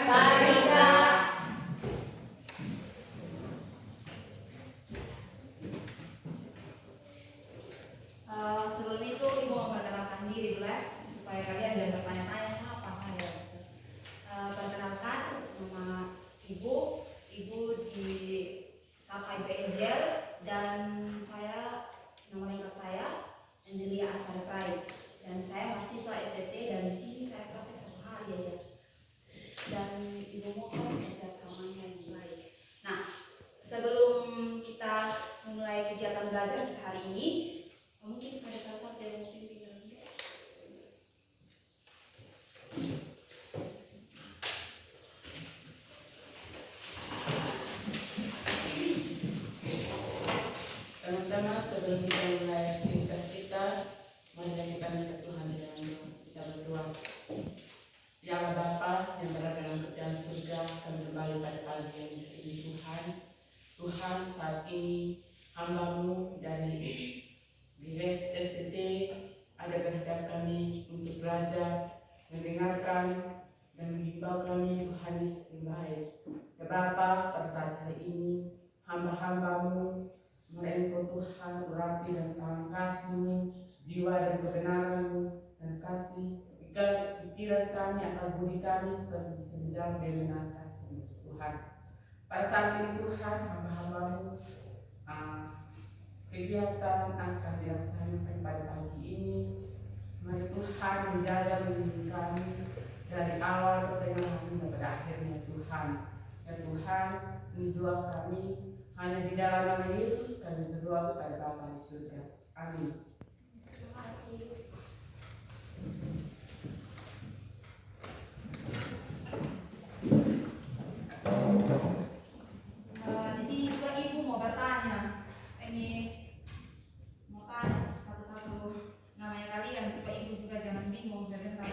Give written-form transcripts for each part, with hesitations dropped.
Mari Kak. Sebelum itu Ibu mau perkenalkan diri dulu ya, supaya kalian jangan bertanya-tanya siapa saya. Perkenalkan nama Ibu di Sapa Ibu Angel, dan saya nama lengkap saya Angelia Astari, dan saya mahasiswa STT, dan di sini saya praktek 1 hari aja. Dan Ibu mohon kerjasamanya yang baik. Nah, sebelum kita mulai kegiatan belajar kita hari ini, mungkin ada salah satu yang mau pimpin lagi. Teman-teman, sebelum kita mulai aktivitas kita, mari kita minta Tuhan dengan kita berdoa. Ya Allah Bapa yang berada dalam kerjaan surga, kami kembali pada pagi ini Tuhan. Tuhan, saat ini hamba-Mu dari Gires STT ada berhadap kami untuk belajar, mendengarkan, dan menghimbau kami Tuhan Yesus yang baik. Ya Bapa, pada saat hari ini hamba-hamba-Mu mulai Engkau Tuhan urapi dan tangan kasih-Mu, jiwa dan kebenaran-Mu, dan kasih pikiran kami, akal budi kami supaya bisa menjawab dan benar kasih Tuhan. Pada saat ini Tuhan, hamba-hamba-Mu kegiatan akan dilaksanakan pada pagi ini. Mari Tuhan menjaga melindungi kami dari awal pertengahan hingga pada akhirnya Tuhan. Ya Tuhan, ini doa kami hanya di dalam nama Yesus kami berdoa kepada Bapa di surga. Amin. Terima kasih. Di sini juga Ibu mau bertanya. Ini mau tanya satu-satu namanya kalian supaya Ibu juga jangan bingung sebentar.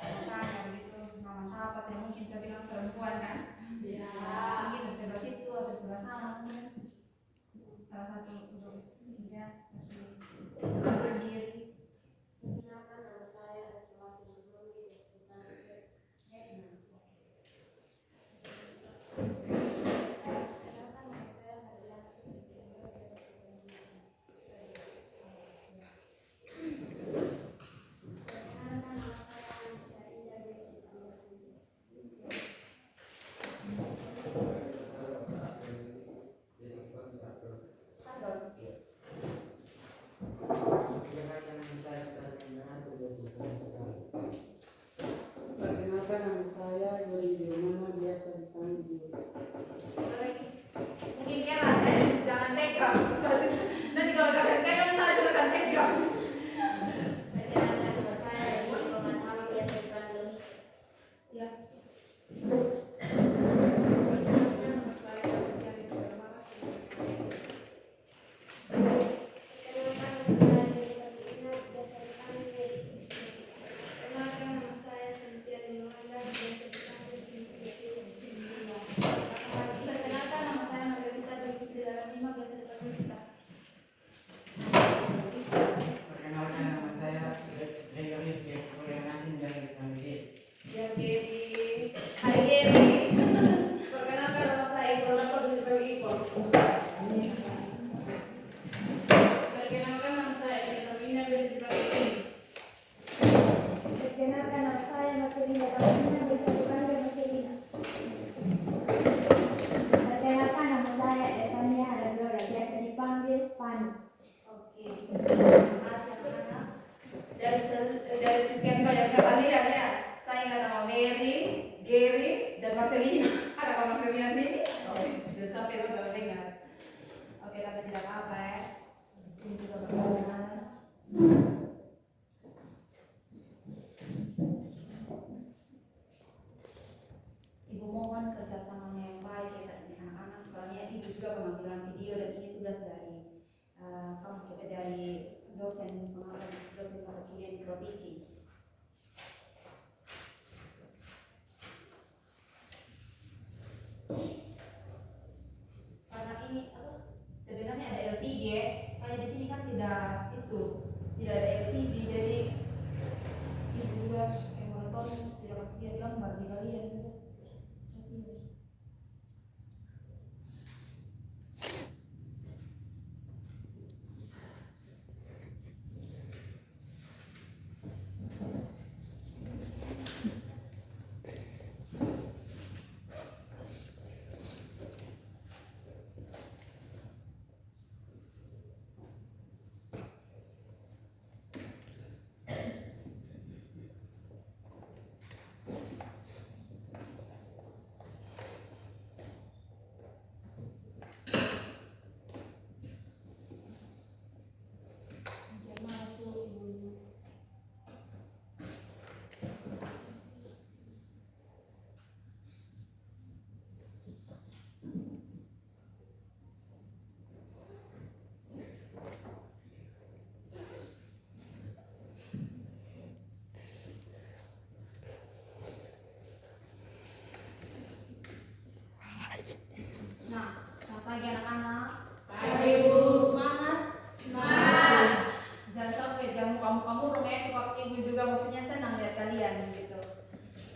Tanya begitu nama siapa, tidak mungkin saya bilang perempuan kan? Ya. Mungkin sebelah situ atau sebelah sana mungkin. Salah satu untuk ya kasih diri. Kenalkan nama saya adalah Putri Destinasi. Kenalkan nama saya adalah Perkenalkan nama saya Yuri Dirmana, biasa dipanggil. Mungkin keras ya, jangan tegang. Nanti kalau kalian tegang saya juga akan tegang. Perkenalkan nama saya Yuri Dirmana, biasa dipanggil. Ya. Perkenalkan nama saya Gregory Setiapuranadi dari Panggil. Ya Geri. Hai Geri. Perkenalkan nama saya Ibrona Kodri Ivo. Perkenalkan nama saya Evelina, biasa dipanggil. Perkenalkan nama saya Marcelina Paulina, biasa dipanggil Marcelina. Perkenalkan nama saya Evania Harandora, biasa dipanggil Pani. Oke. Terima kasih anak-anak. Dari sekian banyak kalian ya, saya ingat nama Mary, Gary, dan Marcelina. Ada Pak Marcelina di sini? Oke. Jangan sampai lupa dengar. Oke, tapi tidak apa-apa ya. Ini juga berkenan. Ibu mohon kerjasamanya yang baik ya dengan anak-anak, soalnya Ibu juga pengambilan video dan ini tugas dari dari dosen mata kuliah di Provinsi. Karena ini sebenarnya ada LCD, kayak di sini kan tidak ada LCD, jadi Ibu juga yang menonton tidak masih lihat gambar di kalian.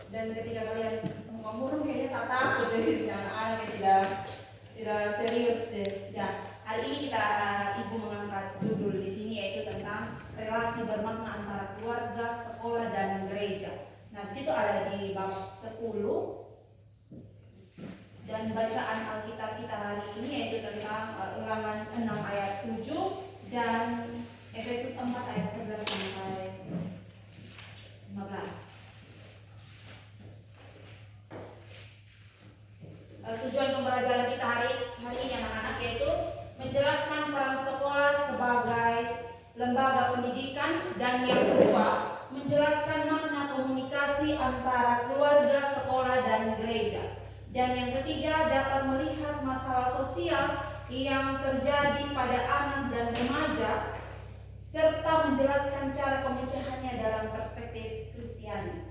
Dan ketika kalian ngomong kayaknya saya takut jadi anak-anak tidak serius deh. Ya, hari ini kita ibu mengangkat judul di sini yaitu tentang relasi bermakna antara keluarga, sekolah dan gereja. Nah, di situ ada di bab 10 dan bacaan Alkitab kita hari ini yaitu tentang Ulangan 6 ayat 7 dan Efesus 4 ayat 11 sampai 15. Tujuan pembelajaran kita hari ini anak-anak yaitu menjelaskan peran sekolah sebagai lembaga pendidikan, dan yang kedua menjelaskan makna komunikasi antara keluarga, sekolah dan gereja, dan yang ketiga dapat melihat masalah sosial yang terjadi pada anak dan remaja serta menjelaskan cara pemecahannya dalam perspektif Kristiani.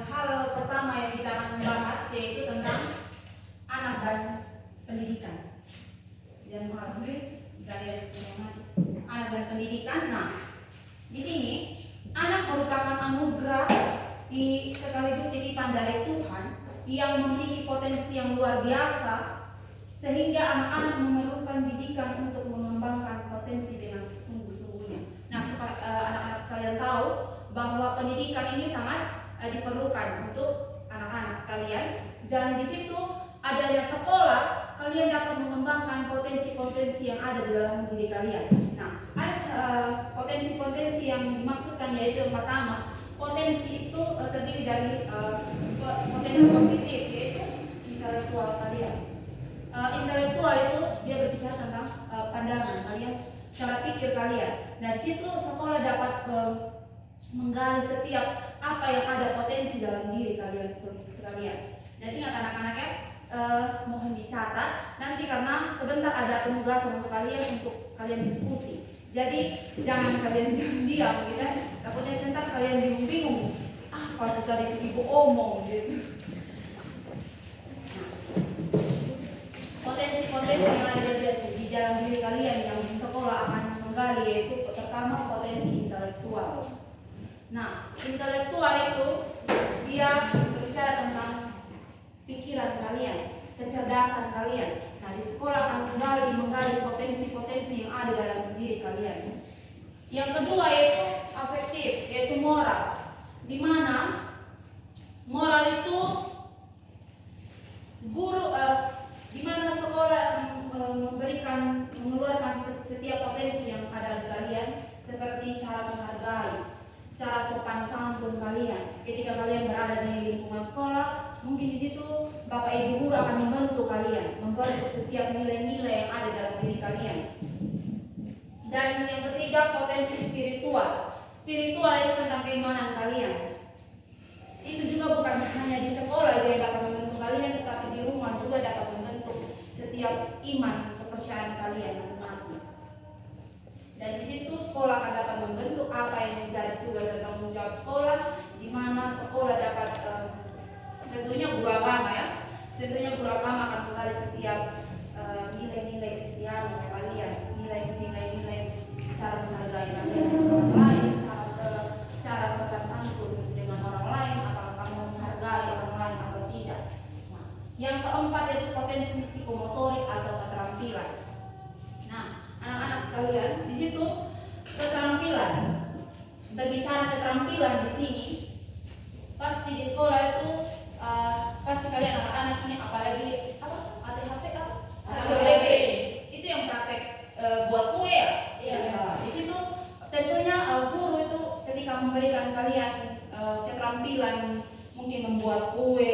Hal pertama yang kita akan membahas yaitu tentang anak dan pendidikan. Dan mahasiswa dari anak dan pendidikan. Nah, di sini anak merupakan anugerah sekaligus titipan dari Tuhan yang memiliki potensi yang luar biasa sehingga anak-anak memerlukan didikan untuk mengembangkan potensi dengan sesungguh-sungguhnya. Nah, supaya anak-anak sekalian tahu bahwa pendidikan ini sangat diperlukan untuk anak-anak sekalian, dan di situ adanya sekolah kalian dapat mengembangkan potensi-potensi yang ada di dalam diri kalian. Nah, ada potensi-potensi yang dimaksudkan yaitu yang pertama, potensi itu terdiri dari potensi kognitif yaitu intelektual kalian. Intelektual itu dia berbicara tentang pandangan kalian, cara pikir kalian. Nah, di situ sekolah dapat menggali setiap apa yang ada potensi dalam diri kalian sekalian. Dan ingat anak-anaknya, mohon dicatat nanti karena sebentar ada penugasan untuk kalian diskusi. Jadi jangan kalian diam-diam gitu. Takutnya sebentar kalian bingung apa sih tadi ibu omong gitu. Potensi-potensi yang ada di dalam diri kalian yang di sekolah akan menggali yaitu pertama potensi intelektual. Nah, intelektual itu dia berbicara tentang pikiran kalian, kecerdasan kalian. Nah, di sekolah akan menggali potensi-potensi yang ada dalam diri kalian. Yang kedua yaitu afektif, yaitu moral. Di mana moral itu di mana sekolah mengeluarkan setiap potensi yang ada di kalian, seperti cara menghargai, cara sopan santun kalian. Ketika kalian berada di lingkungan sekolah, mungkin di situ Bapak Ibu guru akan membantu kalian, membentuk setiap nilai-nilai yang ada dalam diri kalian. Dan yang ketiga potensi spiritual. Spiritual itu tentang keimanan kalian. Itu juga bukan hanya di sekolah yang dapat membentuk kalian, tetapi di rumah juga dapat membentuk setiap iman kepercayaan kalian masing-masing. Dan di situ sekolah akan dapat membentuk apa yang menjadi tugas dan tanggung jawab sekolah, di mana sekolah dapat tentunya guru agama ya. Tentunya guru agama akan menggali setiap nilai-nilai Kristiani kalian, nilai-nilai cara menghargai kalian dengan orang lain, cara sopan santun dengan orang lain, apakah kamu menghargai orang lain atau tidak. Nah, yang keempat itu potensi psikomotorik atau keterampilan. Nah, anak-anak sekalian, di situ keterampilan. Berbicara keterampilan di sini, pasti di sekolah itu pasti kalian anak-anak ini apalagi apa ATHP apa? HPP. Itu yang praktek buat kue ya. Iya. Di situ tentunya guru itu ketika memberikan kalian keterampilan mungkin membuat kue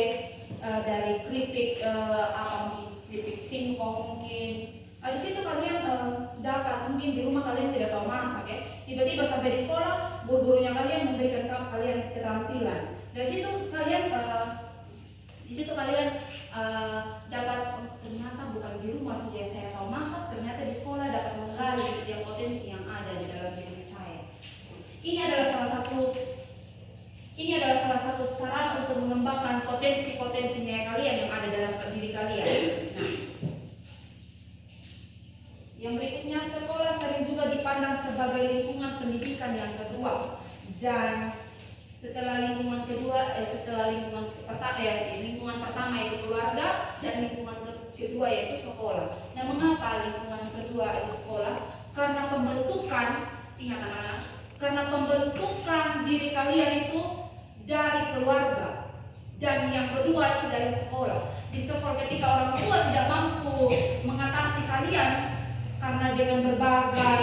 dari keripik apa mungkin keripik singkong mungkin. Di situ kalian dapat mungkin di rumah kalian tidak tahu masak ya. Tiba-tiba sampai di sekolah guru-gurunya kalian memberikan kalian keterampilan. Dari situ kalian dapat ternyata bukan di rumah saja saya tahu masak, ternyata di sekolah dapat menggali setiap potensi yang ada di dalam diri saya. Ini adalah salah satu sarana untuk mengembangkan potensi-potensinya kalian yang ada dalam diri kalian. Nah, yang berikutnya, sekolah sering juga dipandang sebagai lingkungan pendidikan yang kedua, dan setelah lingkungan pertama yaitu keluarga, dan lingkungan kedua yaitu sekolah. Nah, mengapa lingkungan kedua itu sekolah? Karena pembentukan, ingat anak-anak, karena pembentukan diri kalian itu dari keluarga, dan yang kedua itu dari sekolah. Di sekolah ketika orang tua tidak mampu mengatasi kalian karena dengan berbagai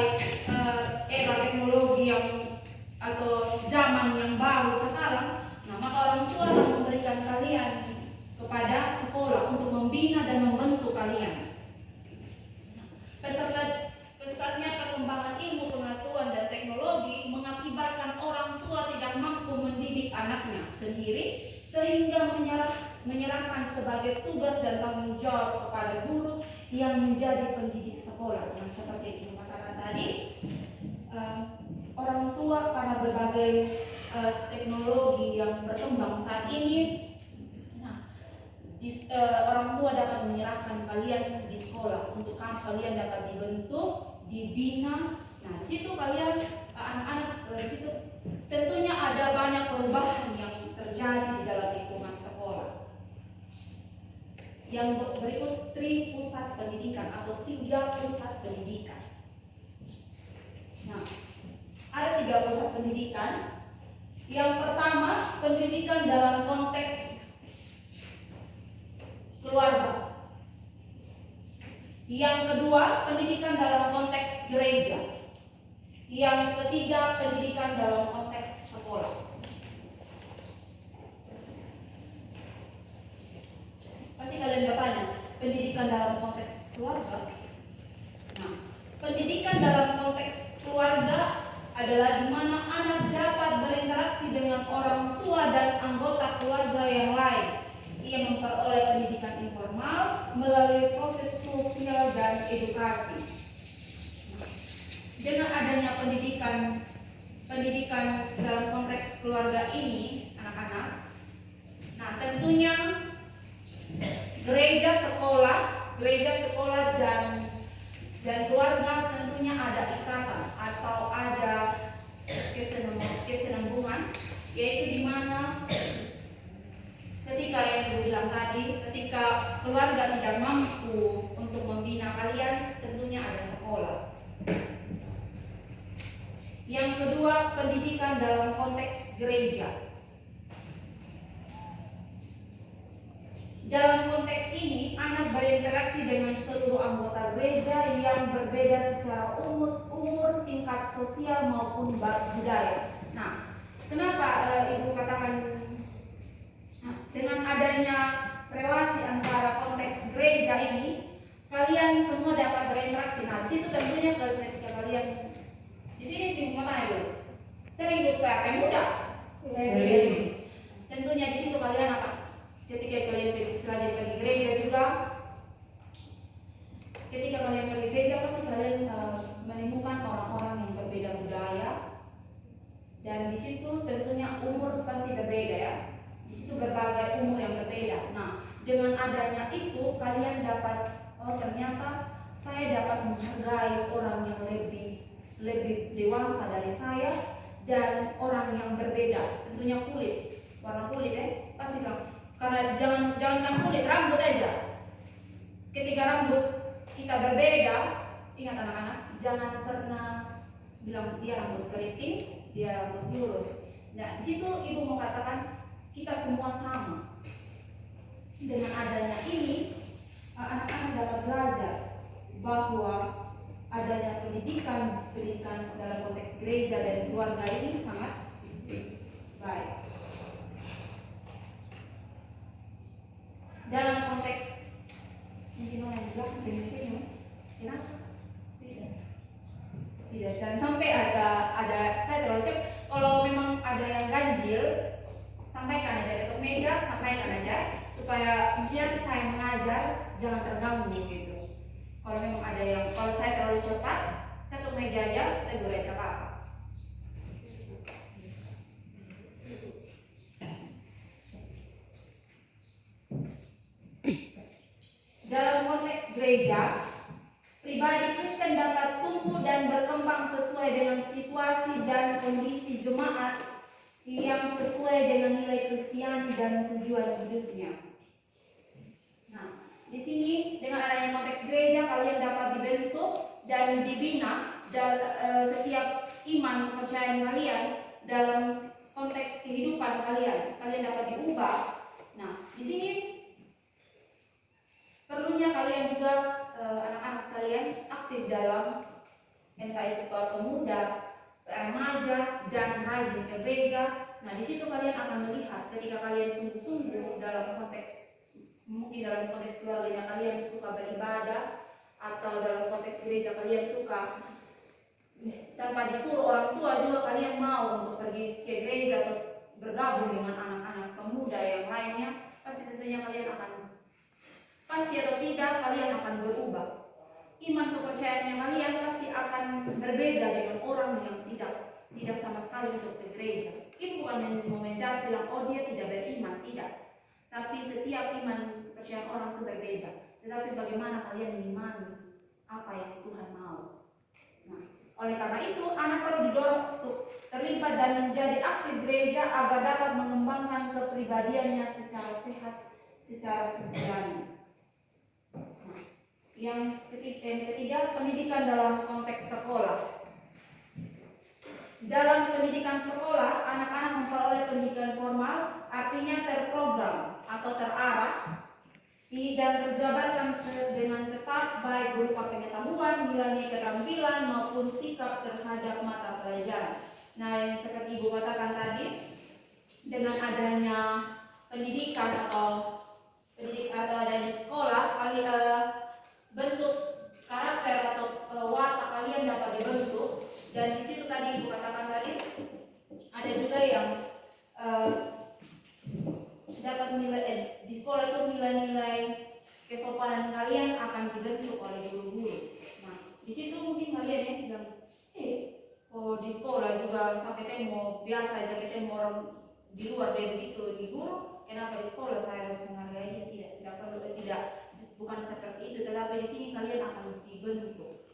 era teknologi atau zaman yang baru sekarang, nah maka orang tua akan memberikan kalian kepada sekolah untuk membina dan membentuk kalian. Pesatnya perkembangan ilmu pengetahuan dan teknologi mengakibatkan orang tua tidak mampu mendidik anaknya sendiri, sehingga menyerahkan sebagai tugas dan tanggung jawab kepada guru yang menjadi pendidik sekolah. Nah, seperti yang Ibu katakan tadi, orang tua karena berbagai teknologi yang berkembang saat ini, orang tua dapat menyerahkan kalian di sekolah untuk kalian dapat dibentuk, dibina. Nah, di situ kalian anak-anak di situ tentunya ada banyak perubahan yang terjadi di dalam lingkungan sekolah. Yang berikut 3 pusat pendidikan atau 3 pusat pendidikan. Nah, ada 3 pusat pendidikan. Yang pertama, pendidikan dalam konteks keluarga. Yang kedua, pendidikan dalam konteks gereja. Yang ketiga, pendidikan dalam konteks sekolah. Pasti kalian bertanya, pendidikan dalam konteks keluarga? Nah, pendidikan dalam konteks keluarga adalah di mana anak dapat berinteraksi dengan orang tua dan anggota keluarga yang lain. Ia memperoleh pendidikan informal melalui proses sosial dan edukasi. Dengan adanya pendidikan dalam konteks keluarga ini, anak-anak, nah tentunya gereja sekolah dan keluarga tentunya ada ikatan atau ada kesinambungan, yaitu di mana ketika yang Ibu bilang tadi, ketika keluarga tidak mampu untuk membina kalian, tentunya ada sekolah. Yang kedua, pendidikan dalam konteks gereja. Dalam konteks ini, anak berinteraksi dengan seluruh anggota gereja yang berbeda secara umur, tingkat sosial maupun budaya. Nah, kenapa Ibu katakan dengan adanya relasi antara konteks gereja ini, kalian semua dapat berinteraksi. Nah, di situ tentunya ketika kalian di sini di mana itu sering ikut PRP muda. Sering. Tentunya di situ kalian apa? Ketika kalian pergi gereja juga, ketika kalian pergi gereja pasti kalian menemukan orang-orang yang berbeda budaya, dan di situ tentunya umur pasti berbeda ya. Di situ berbagai umur yang berbeda. Nah, dengan adanya itu kalian dapat, oh ternyata saya dapat menghargai orang yang lebih dewasa dari saya dan orang yang berbeda. Tentunya warna kulit pasti dong. Karena jangan kulit, rambut aja. Ketika rambut kita berbeda, ingat anak-anak, jangan pernah bilang dia rambut keriting, dia rambut lurus. Nah, di situ Ibu mau katakan kita semua sama. dengan adanya ini anak-anak dapat belajar bahwa adanya pendidikan dalam konteks gereja dan keluarga ini sangat baik. Dalam konteks mungkin orang bilang sini kenapa? Tidak, jangan sampai ada saya terlalu cepat. Kalau memang ada yang ganjil, sampaikan aja ketuk meja, sampaikan aja supaya biar saya mengajar jangan terganggu gitu. Kalau memang ada yang kalau saya terlalu cepat, ketuk meja aja, tegur aja apa-apa. Dalam konteks gereja, pribadi Kristen dapat tumbuh dan berkembang sesuai dengan situasi dan kondisi jemaat yang sesuai dengan nilai Kristiani dan tujuan hidupnya. Nah, di sini dengan adanya konteks gereja kalian dapat dibentuk dan dibina dalam setiap iman kepercayaan kalian dalam konteks kehidupan kalian. Kalian dapat diubah. Nah, di sini perlunya kalian juga anak-anak sekalian aktif dalam entah itu pemuda, remaja dan rajin ke gereja. Nah, di situ kalian akan melihat ketika kalian sungguh-sungguh dalam konteks mungkin dalam konteks keluarganya kalian suka beribadah atau dalam konteks gereja kalian suka tanpa disuruh orang tua juga kalian mau untuk pergi ke gereja atau bergabung dengan anak-anak pemuda yang lainnya, pasti tentunya kalian akan pasti atau tidak kalian akan berubah. Iman kepercayaannya kalian pasti akan berbeda dengan orang yang tidak sama sekali untuk ke gereja. Ini bukan menjudge bilang oh dia tidak beriman, tidak. Tapi setiap iman kepercayaan orang itu berbeda. Tetapi bagaimana kalian mengimani apa yang Tuhan mau. Nah, oleh karena itu anak perlu didorong untuk terlibat dan menjadi aktif gereja agar dapat mengembangkan kepribadiannya secara sehat, secara Kristiani. Yang ketiga, pendidikan dalam konteks sekolah. Dalam pendidikan sekolah, anak-anak memperoleh pendidikan formal, artinya terprogram atau terarah dan terjabarkan dengan tetap baik berupa pengetahuan, nilai keterampilan maupun sikap terhadap mata pelajaran. Nah, yang seperti Ibu katakan tadi, dengan adanya pendidikan atau adanya sekolah, bentuk karakter atau watak kalian dapat dibentuk. Dan di situ tadi Ibu katakan tadi ada juga yang dapat nilai di sekolah itu nilai-nilai kesopanan kalian akan dibentuk oleh guru-guru. Nah, di situ mungkin kalian yang bilang, di sekolah juga sampai temu biasa aja kita orang di luar begitu di guru, kenapa di sekolah saya harus menghargai dia? Tidak perlu, bukan seperti itu, tetapi di sini kalian akan dibentuk.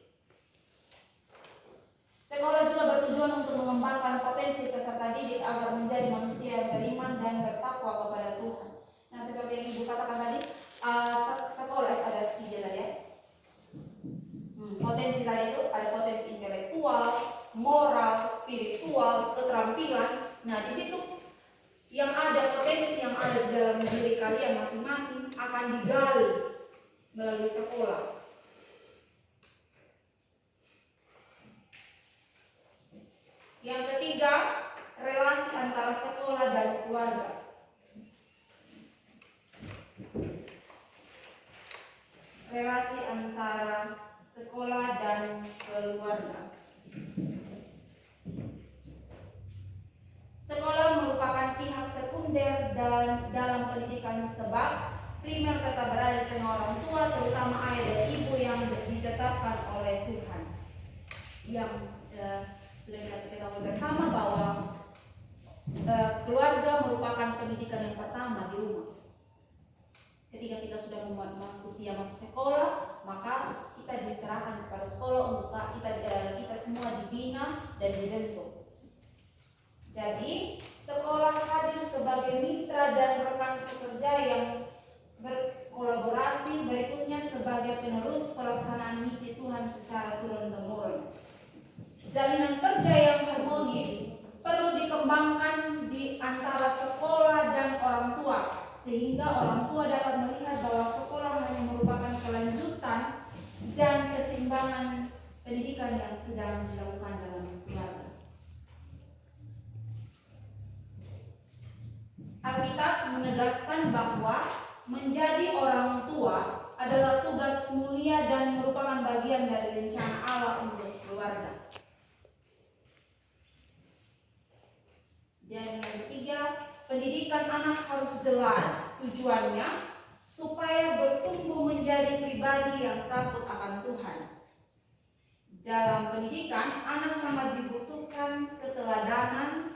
Sekolah juga bertujuan untuk mengembangkan potensi peserta didik agar menjadi manusia yang beriman dan bertakwa kepada Tuhan. Nah, seperti yang Ibu katakan tadi, sekolah ada 3 tadi ya. Potensi tadi itu ada potensi intelektual, moral, spiritual, keterampilan. Nah, di situ yang ada potensi yang ada di dalam diri kalian masing-masing akan digali melalui sekolah. Yang ketiga, relasi antara sekolah dan keluarga. Relasi antara sekolah dan keluarga. Sekolah merupakan pihak sekunder dalam pendidikan sebab primer tetap berada di tengah orang tua, terutama ayah dan ibu yang ditetapkan oleh Tuhan. Yang sudah kita ketahui bersama bahwa keluarga merupakan pendidikan yang pertama di rumah. Ketika kita sudah masuk usia masuk sekolah, maka kita diserahkan kepada sekolah untuk kita semua dibina dan dibentuk. Jadi, sekolah hadir sebagai mitra dan rekan sekerja yang berkolaborasi, berikutnya sebagai penerus pelaksanaan misi Tuhan secara turun-temurun. Jalinan kerja yang harmonis perlu dikembangkan di antara sekolah dan orang tua, sehingga orang tua dapat melihat bahwa sekolah hanya merupakan kelanjutan dan keseimbangan pendidikan yang sedang dilakukan dalam keluarga. Alkitab menegaskan bahwa menjadi orang tua adalah tugas mulia dan merupakan bagian dari rencana Allah untuk keluarga. Dan yang ketiga, pendidikan anak harus jelas tujuannya supaya bertumbuh menjadi pribadi yang takut akan Tuhan. Dalam pendidikan, anak sangat dibutuhkan keteladanan.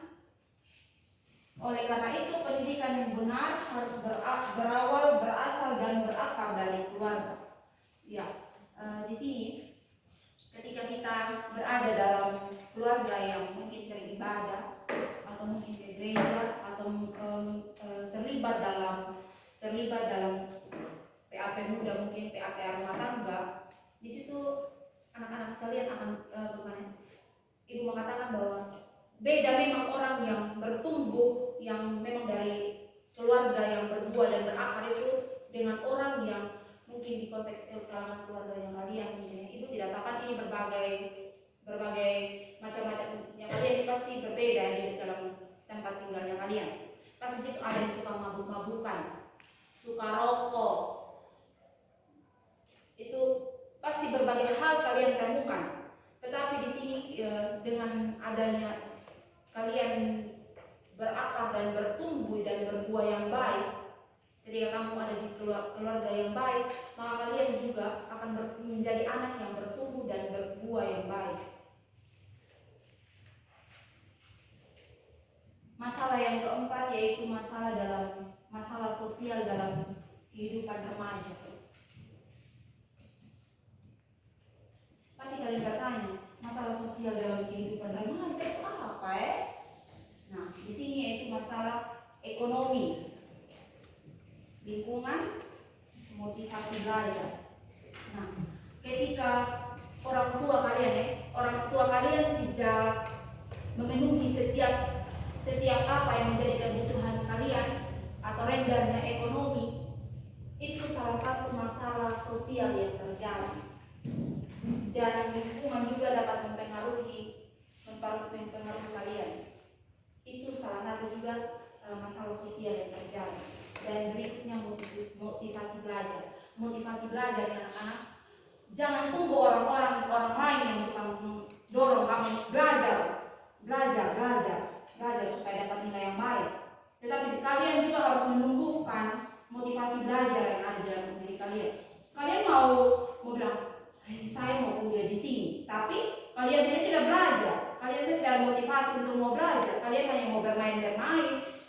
Oleh karena itu, pendidikan yang benar harus berawal, berasal dan berakar dari keluarga. Ya, di sini ketika kita berada dalam keluarga yang mungkin sering ibadah atau mungkin ke gereja atau terlibat dalam PAP muda, mungkin PAP rumah tangga, di situ anak-anak sekalian akan ibu mengatakan bahwa beda memang orang yang bertumbuh, yang memang dari keluarga yang berbuah dan berakar itu dengan orang yang mungkin di konteks kalangan keluarga yang kalian. Ibu tidak katakan ini berbagai macam-macam yang kalian ini pasti berbeda di dalam tempat tinggalnya kalian. Pasti situ ada yang suka mabuk-mabukan, suka rokok. Itu pasti berbagai hal kalian temukan. Tetapi di sini dengan adanya kalian berakar dan bertumbuh dan berbuah yang baik, ketika kamu ada di keluarga yang baik, maka kalian juga akan menjadi anak yang bertumbuh dan berbuah yang baik. Masalah yang keempat yaitu masalah sosial dalam kehidupan remaja. Pasti kalian bertanya, masalah sosial dalam kehidupan remaja itu apa ya? Nah, di sini yaitu masalah ekonomi, lingkungan, motivasi belajar. Nah, ketika orang tua kalian tidak memenuhi setiap apa yang menjadi kebutuhan kalian atau rendahnya ekonomi, itu salah satu masalah sosial yang terjadi. Dan lingkungan juga dapat mempengaruhi kalian. Itu salah satu juga masalah sosial yang terjadi. Dan berikutnya motivasi belajar. Motivasi belajar anak-anak, jangan tunggu orang lain yang tukang dorong kamu belajar supaya dapat nilai yang baik. Tetapi kalian juga harus menumbuhkan motivasi belajar yang ada dalam diri kalian. Kalian mau bilang, saya mau kuliah di sini, tapi kalian saja tidak belajar, kalian saja tidak ada motivasi untuk mau belajar, kalian hanya mau bermain.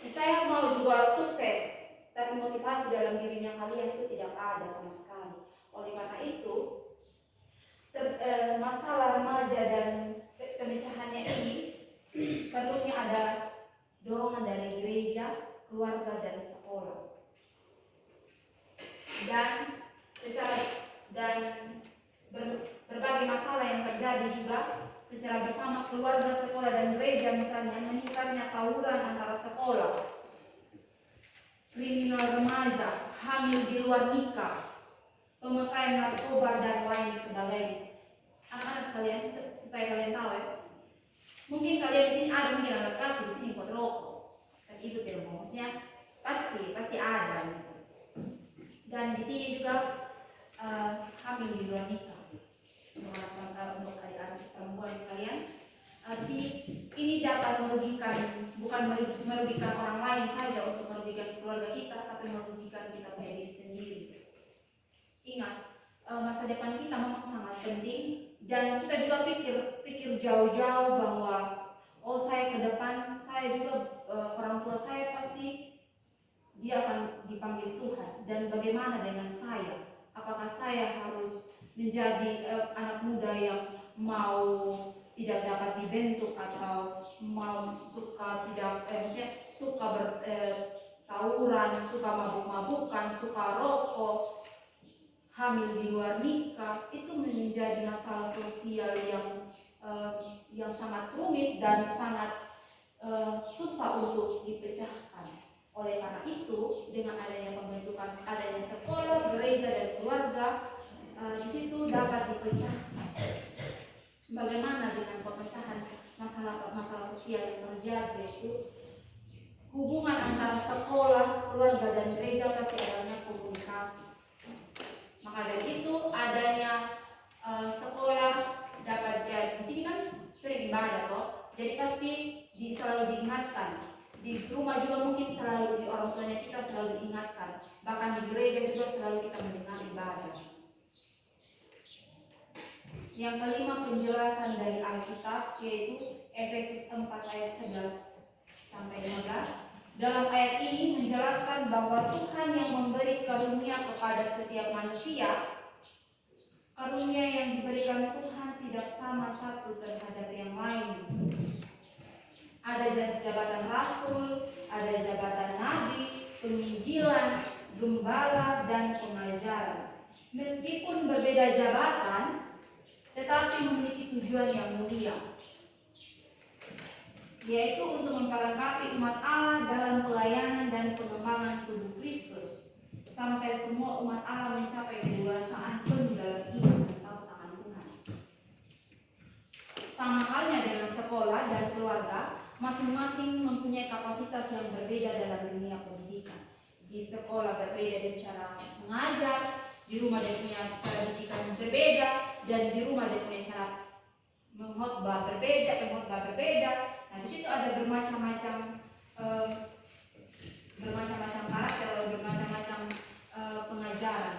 Saya mau juga sukses, tapi motivasi dalam dirinya kalian itu tidak ada sama sekali. Oleh karena itu, masalah remaja dan pemecahannya ini perlunya ada dorongan dari gereja, keluarga, dan sekolah. Dan berbagai masalah yang terjadi juga secara bersama keluarga, sekolah, dan gereja, misalnya meningkatnya tawuran antara sekolah, kriminal remaja, hamil di luar nikah, pemakaian narkoba, dan lain sebagainya. Anak-anak sekalian, supaya kalian tahu ya, mungkin kalian di sini ada, mungkin anak laki di sini buat rokok, tapi itu tidak maksudnya pasti ada. Dan di sini juga hamil di luar nikah. Untuk adik-adik perempuan sekalian, ini dapat bukan merugikan orang lain saja untuk merugikan keluarga kita, tapi merugikan kita punya diri sendiri. Ingat, masa depan kita memang sangat penting, dan kita juga pikir jauh-jauh bahwa saya ke depan, saya juga orang tua saya pasti dia akan dipanggil Tuhan, dan bagaimana dengan saya? Apakah saya harus menjadi anak muda yang mau tidak dapat dibentuk atau mau suka tawuran, suka mabuk-mabukan, suka rokok, hamil di luar nikah? Itu menjadi masalah sosial yang sangat rumit dan sangat susah untuk dipecahkan. Oleh karena itu, dengan adanya pembentukan adanya sekolah, gereja, dan keluarga, di situ dapat dipecahkan. Bagaimana dengan pemecahan masalah sosial yang terjadi, yaitu hubungan antara sekolah, keluarga, dan gereja pasti adanya komunikasi. Maka dari itu adanya sekolah dapat jadi di sini kan sering ibadah toh, jadi pasti selalu diingatkan. Di rumah juga mungkin selalu, di orang tuanya kita selalu diingatkan. Bahkan di gereja juga selalu kita mendengar ibadah. Yang kelima, penjelasan dari Alkitab, yaitu Efesus 4 ayat 11 sampai 15. Dalam ayat ini menjelaskan bahwa Tuhan yang memberi karunia kepada setiap manusia, karunia yang diberikan Tuhan tidak sama satu terhadap yang lain. Ada jabatan rasul, ada jabatan nabi, penginjilan, gembala, dan pengajar. Meskipun berbeda jabatan, tetapi memiliki tujuan yang mulia, yaitu untuk memperlengkapi umat Allah dalam pelayanan dan pengembangan tubuh Kristus, sampai semua umat Allah mencapai kedewasaan penuh dalam iman dan tahu akan Tuhan. Sama halnya dengan sekolah dan keluarga, masing-masing mempunyai kapasitas yang berbeda dalam dunia pendidikan. Di sekolah berbeda dengan cara mengajar, di rumah dia punya cara didikan berbeda, dan di rumah dia punya cara pengkhotbah berbeda. Nah, di situ ada bermacam-macam karakter, bermacam-macam pengajaran.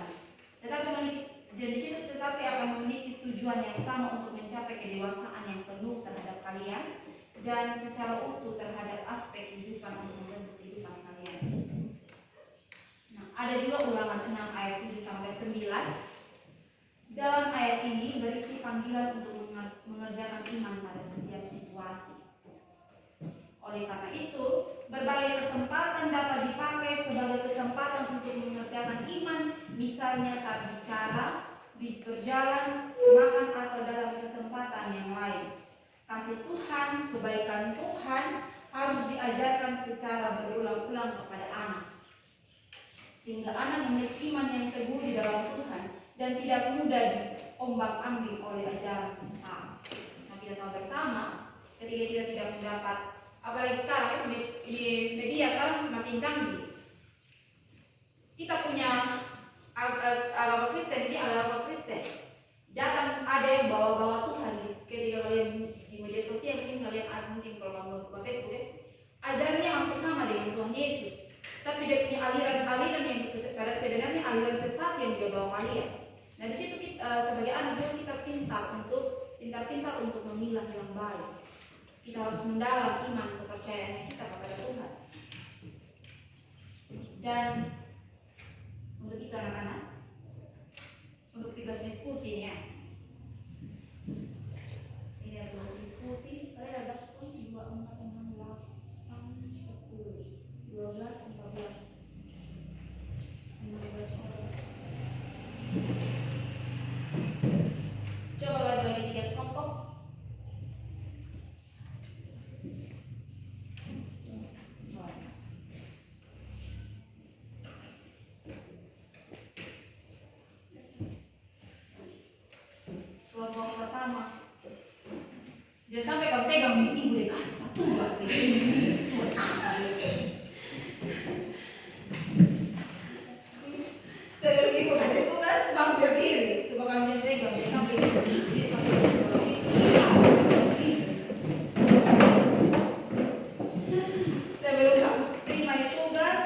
Dan di situ tetapi akan memiliki tujuan yang sama untuk mencapai kedewasaan yang penuh terhadap kalian dan secara utuh terhadap aspek kehidupan untuk membentuk kehidupan kalian. Nah, ada juga Ulangan 6 ayat 7 sampai 9. Dalam ayat ini berisi panggilan untuk mengerjakan iman pada setiap situasi. Oleh karena itu, berbagai kesempatan dapat dipakai sebagai kesempatan untuk mengerjakan iman, misalnya saat bicara, berjalan, makan, atau dalam kesempatan yang lain. Kasih Tuhan, kebaikan Tuhan harus diajarkan secara berulang-ulang kepada anak, sehingga anak memiliki iman yang teguh di dalam Tuhan dan tidak mudah diombang-ambing oleh ajaran sesat. Nah, kita tahu bersama, ketika kita tidak mendapat, apalagi sekarang di media sekarang semakin canggih, kita punya agama Kristen, ini agama Kristen, datang ada yang bawa-bawa Tuhan. Ketika kalian di media sosial, mungkin kalian ada, mungkin kalau kamu buka Facebook ya, ajarannya hampir sama dengan Tuhan Yesus, tapi dia punya aliran-aliran yang sebenarnya aliran sesat yang dia bawa kalian. Nah, di situ kita, sebagai anak kita pintar-pintar untuk memilah yang baik. Kita harus mendalam iman kepercayaan kita kepada Tuhan. Dan untuk kita anak-anak, untuk tugas diskusinya, ini adalah diskusi. Kalian ada diskusi 2, 4, 6, 8, 10, 12, 14, 15 orang. Coba bagi-bagi 3 kelompok. Kelompok pertama, jangan sampai kamu pegang ibu deh, kasih satu tugas ini. Sebelum ibu kasih tugas, mampir diri. Coba kamu jangan pegang, jangan sampai sebelum kamu terima tugas,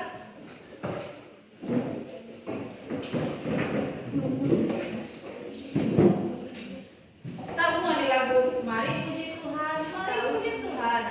kita semua di lagu, mari puji Tuhan, mari puji Tuhan.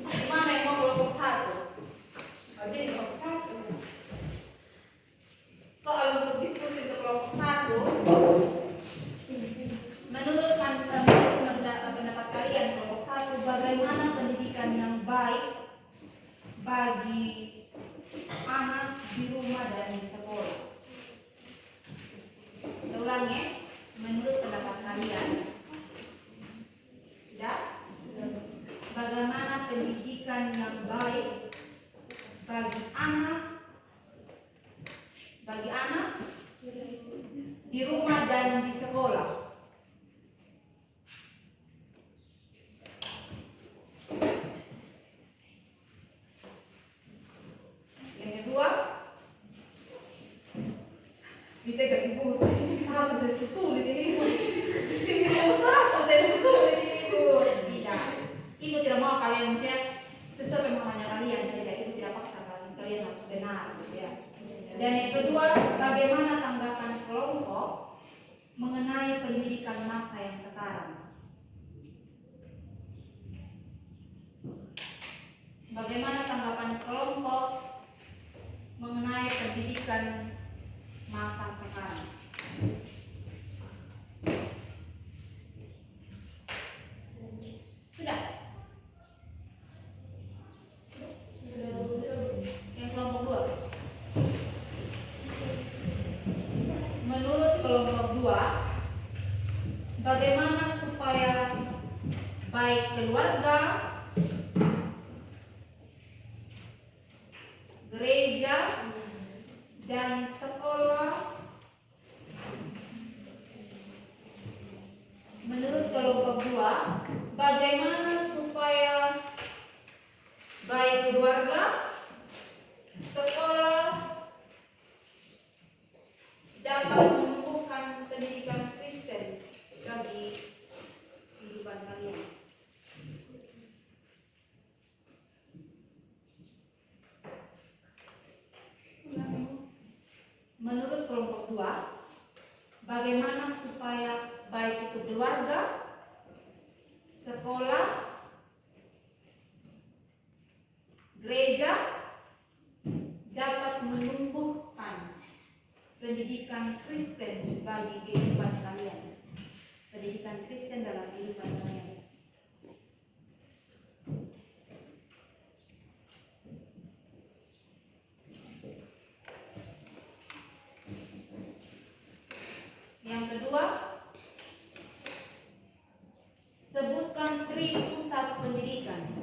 Gimana yang mau kelompok satu? Oh, jadi kelompok satu. Soal untuk diskusi untuk kelompok satu, menurut pendapat kalian kelompok satu, bagaimana pendidikan yang baik bagi anak di rumah dan di sekolah? Saya ulang ya, menurut pendapat kalian, ya, bagaimana pendidikan yang baik bagi anak di rumah dan di sekolah? Yang kedua, ditegak ibu saya sesulit ini. Ibu saya sesulit ini ibu. Tidak, ibu tidak mau kalian misalnya sesuai pemahamannya kalian saja. Ibu tidak paksa kalian harus benar, gitu ya. Dan yang kedua, bagaimana tanggapan kelompok mengenai pendidikan masa yang sekarang? Bagaimana tanggapan kelompok mengenai pendidikan masa sekarang? Sudah? Yang kelompok dua. Menurut kelompok dua, bagaimana supaya baik keluarga, gereja, dan sekolah? Menurut kelompok dua, bagaimana supaya baik keluarga, sekolah dapat menumbuhkan pendidikan Kristen bagi kehidupan kalian? Menurut kelompok dua, bagaimana supaya baik itu keluarga, sekolah, gereja dapat menumbuhkan pendidikan Kristen bagi kehidupan kalian? Pendidikan Kristen dalam kehidupan kalian. Yang kedua, sebutkan 3 pusat pendidikan.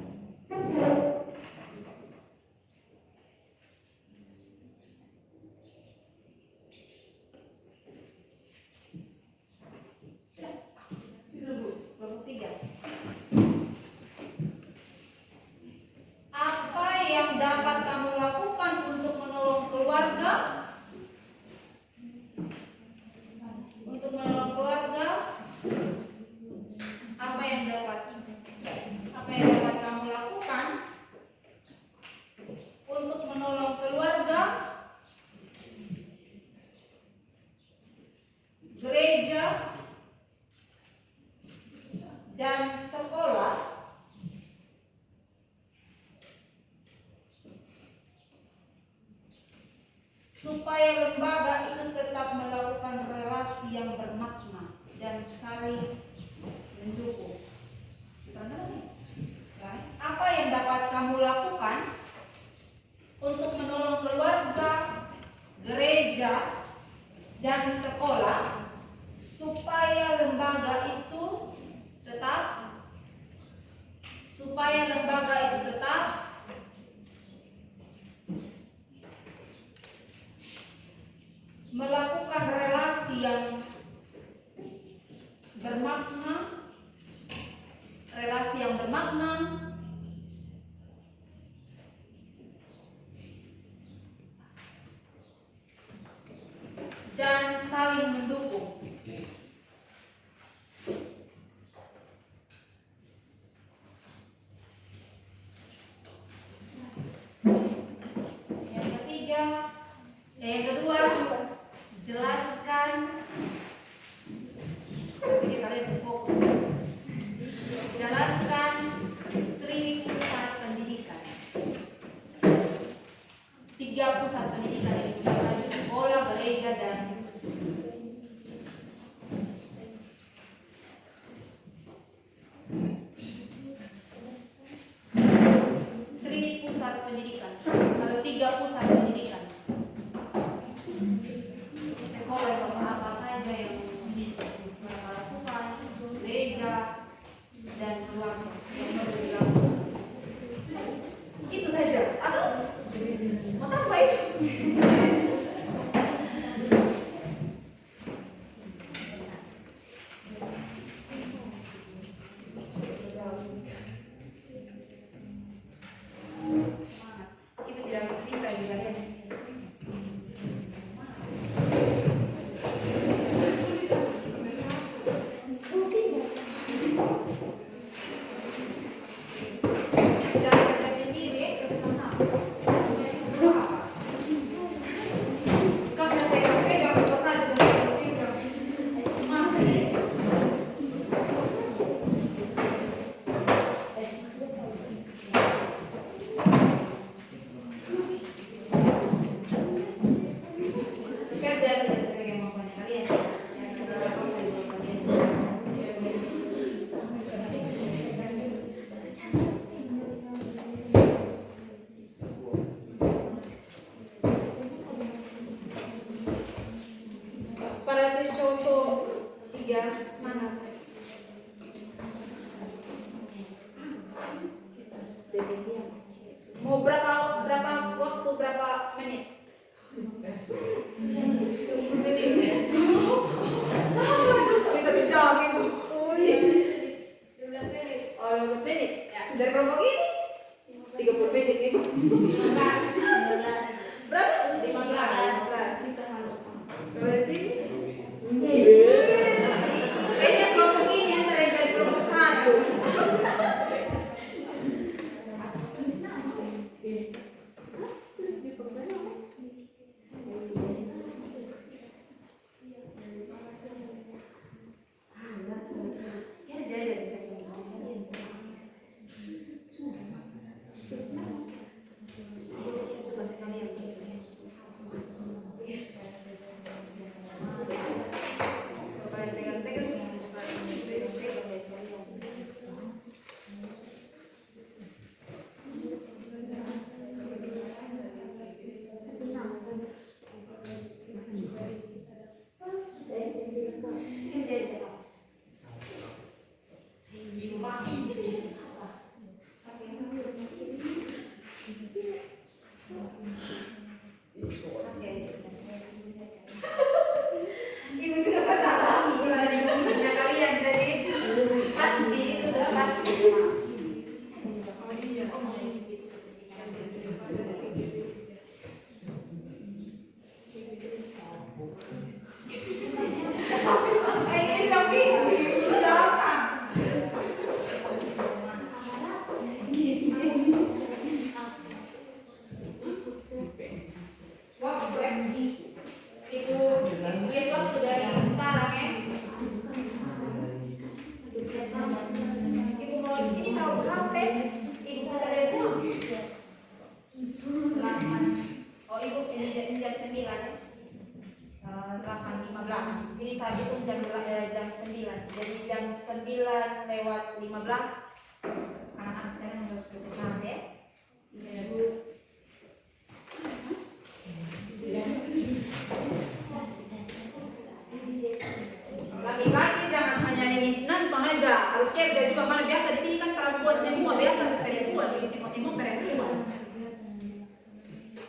Kelompok 3. Apa yang dapat kamu lakukan untuk menolong keluarga? Untuk menolong keluarga, apa yang dapat kamu lakukan untuk menolong keluarga, gereja, dan sekolah supaya lembaga itu tetap melakukan relasi yang bermakna dan saling mendukung? Apa yang dapat kamu lakukan untuk menolong keluarga, gereja, dan sekolah supaya lembaga itu tetap melakukan relasi yang bermakna dan saling mendukung? Yang kedua, jelaskan. Tapi kalian berfokus. Jelaskan pendidikan, ada 3 pusat pendidikan. Sekolah itu apa saja yang mereka lakukan, gereja dan keluarga yang harus dilakukan. Itu saja. Atau mau tambah? Yes. Ibu tidak minta juga ya. Jangan kerja sendiri, kerja sama-sama. Kau yang pegang-pegang, kau saja jangan pegang. Mana sendiri? Kerja saja sesuai kemampuan kalian. Yang beberapa saya belum kalian. Para cowok-cowok 3 semangat. Mau berapa waktu, berapa menit? Bisa dijawab ibu. Oh, 15 menit. Dari kelompok ini 30 menit ibu. Berapa? 15. Kalau di sini? Kayaknya kelompok ini antara yang jadi kelompok 1. Ibu sudah pernah berada di posisinya kalian, jadi pasti itu sudah pasti. Ini tapi ibu datang. Waktu ibu lihat waktu dari sekarang ya. Ibu mau ini sahur berapa? Ibu bisa lihat jam? 8. Oh ibu ini jam 9 ya. 8.15. Ini saat itu jam 9. Jadi jam 9 lewat 15. Anak-anak sekarang harus presentasi ya. Laki-laki jangan hanya ini nonton aja, harus kerja juga. Mana biasa di sini kan perempuan semua, biasa perempuan, jadi semua perempuan.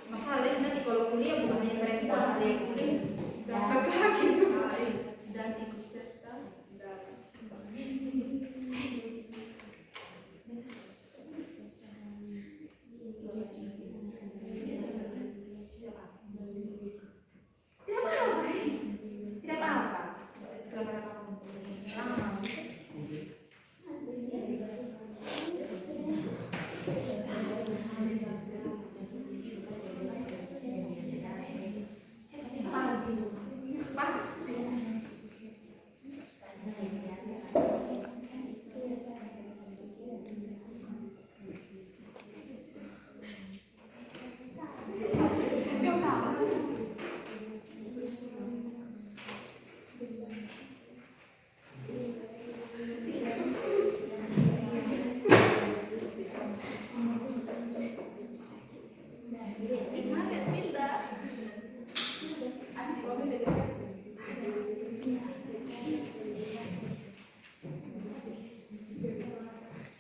Masalahnya nanti kalau kuliah bukan hanya perempuan saja yang kuliah, laki-laki juga. Dan ikut serta dalam Tidak apa-apa. Panas.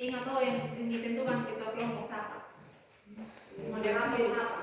Ingat oh yang ditentukan kita kelompok siapa. Moderator siapa.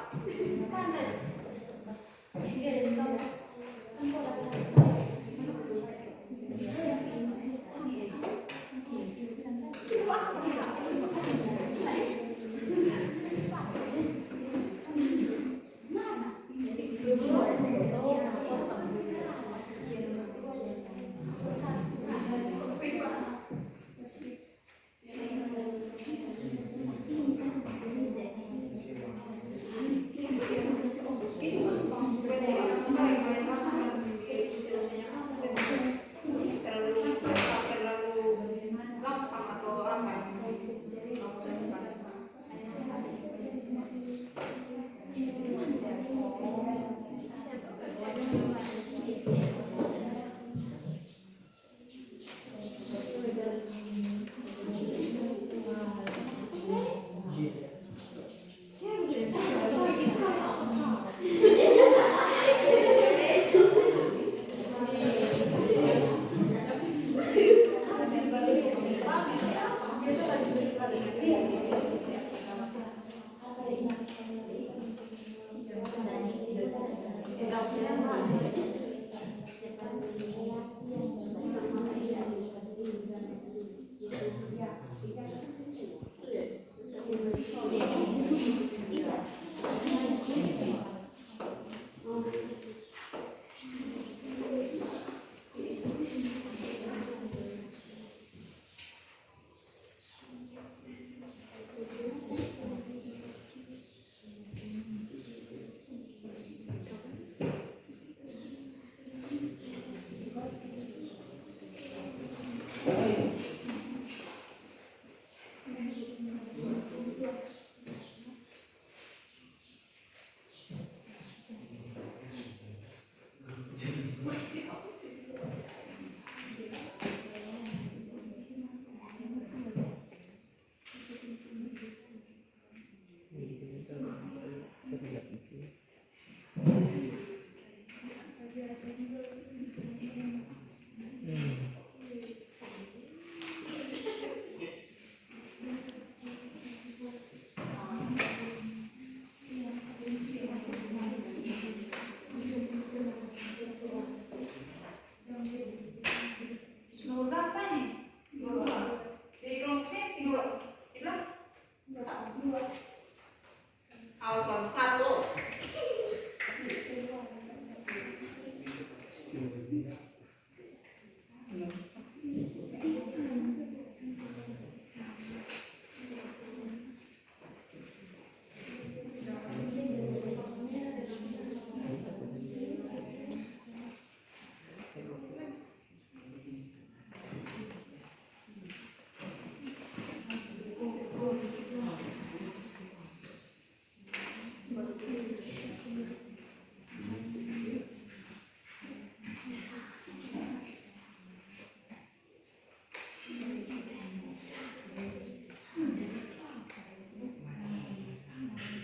Awas kalau satu.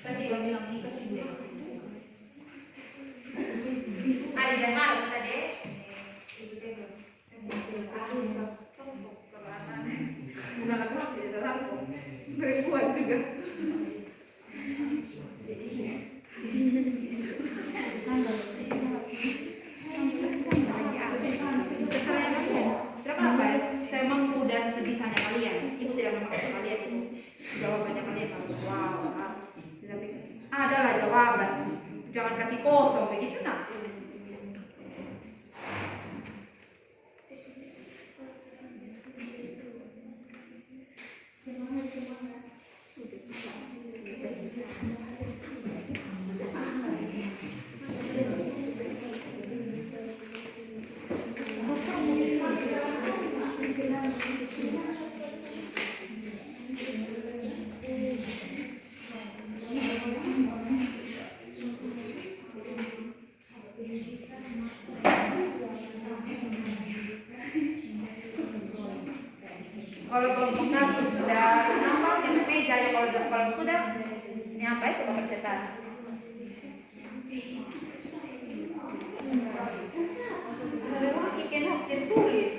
Kasih bilang nih kasih dia. Ada yang marah tadi. Ibu tega. Kasih saya bisa sombong karena bukan laki-laki bisa sombong. Perempuan juga. Kesalahan kalian. Tidak apa-apa. Saya mampu dan sebisanya kalian. Ibu tidak memaksa kalian itu. Jawabannya kalian harus wow. Adalah jawaban. Jangan kasih kosong begitu nak. Kalau kelompok satu sudah apa SMP jaya, kalau sudah ini apa ya, coba presentasi. Semua ikan tertulis.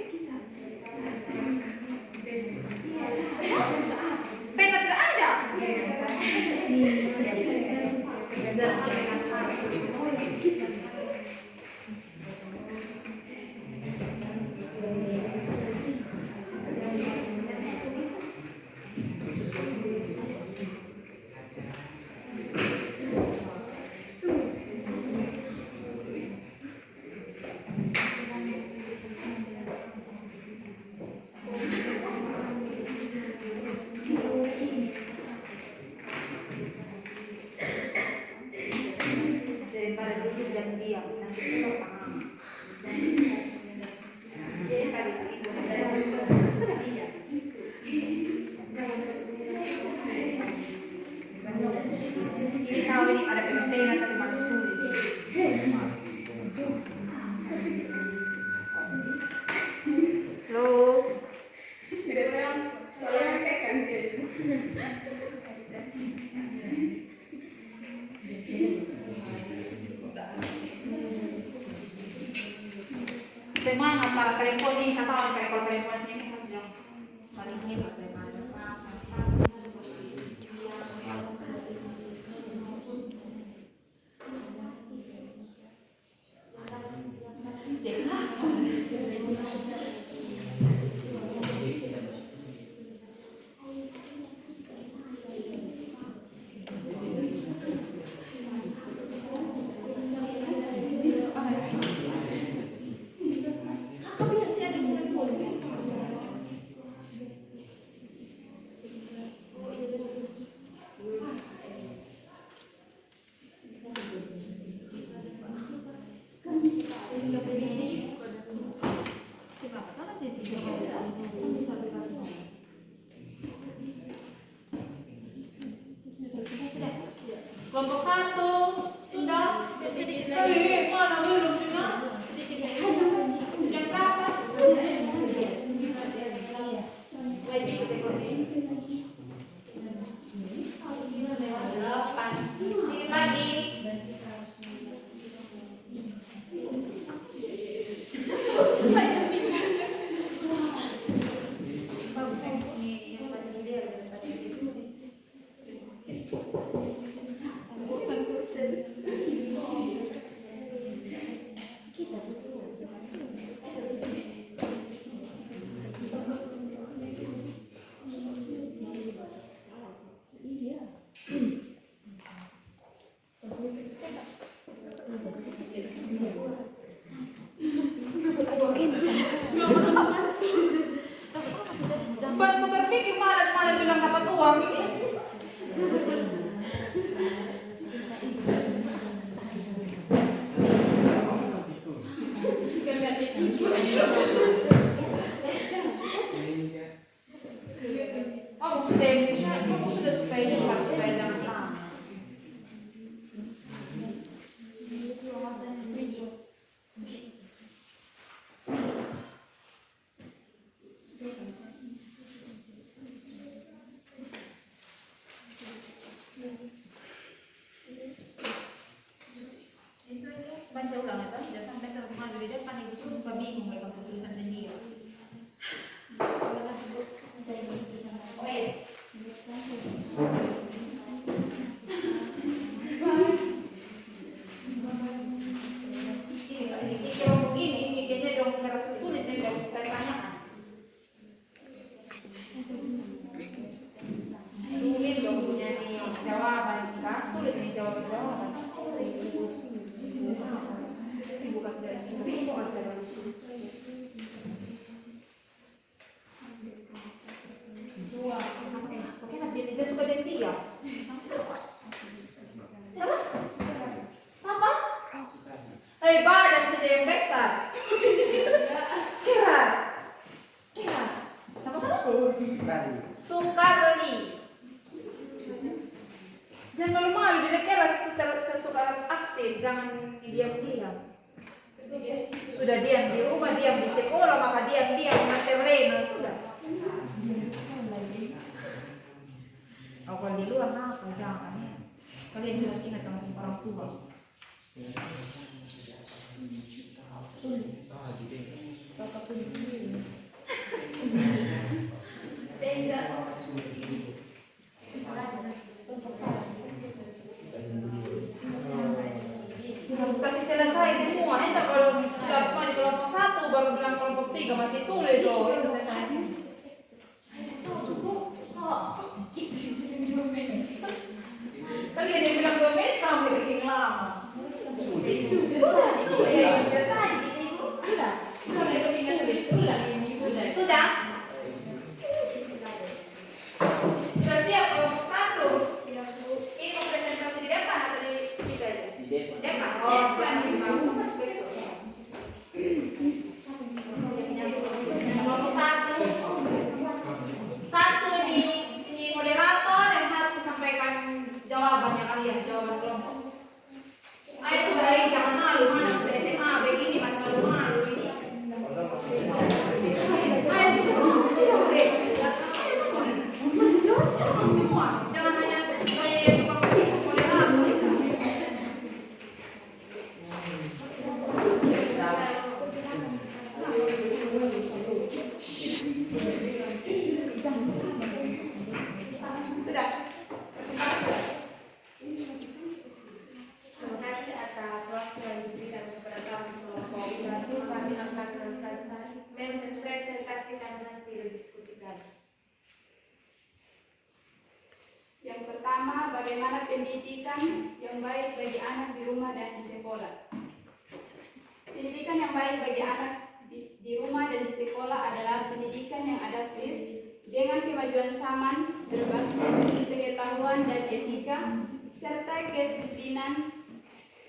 Semangat para telepon ini, saya tahu telepon sini harus yang paling hebat daripada kelompok 1 sudah mana belum juga jam berapa? Sini lagi. Bagus ini yang pada dia harus pada bantu berpikir malah bilang dapat uang. Kamu sudah supaya cepat supaya jangan lama. Baca ulang itu, jangan sampai ke rumah di depan ibu sumpah bingung mereka tulisan sendiri. Oh iya. Ini kayaknya dong merasa sulit nih dong kita tanyakan. Sulit dong punya nih jawaban, kan sulit nih jawaban. Bukan sudah ini soal jawaban. Oke, nanti dia suka jadi dia. Sama? Badan saja yang besar. Keras. Sama-sama. Sukarli. Jangan malu-malu, dia keras kita suka harus aktif, jangan diam-diam. Sudah diam di rumah, diam di sekolah, maka diam-diam terlena sudah. Kalau di luar apa jangan ya. Kalian juga harus ingat sama orang tua. Harus kasih selesai semua. Entah kalau sudah semua di kelompok 1 baru bilang kelompok 3 masih tulis loh. Itu selesai. Kalian yang bilang 2 menit kamu bikin lama. Sudah. Sudah siap kelompok 1. Ini mau presentasi di depan atau di sini aja? Di depan. Oh, kelompok 1 ini moderator, yang 1 sampaikan jawabannya kalian, jawaban kelompok. Ayo sudah, jangan malu, mana sudah SMA begini masih malu-malu ini. Ayo sudah, ngomong semua, jangan hanya yang toleransi. Sudah. Terima kasih atas waktu yang diberikan kepada kami kelompok Batu. Kami akan presentasikan hasil diskusi kami. Yang pertama, bagaimana pendidikan yang baik bagi anak di rumah dan di sekolah. Pendidikan yang baik bagi anak di rumah dan di sekolah adalah pendidikan yang adaptif dengan kemajuan zaman, berbasis pengetahuan dan etika, serta kedisiplinan.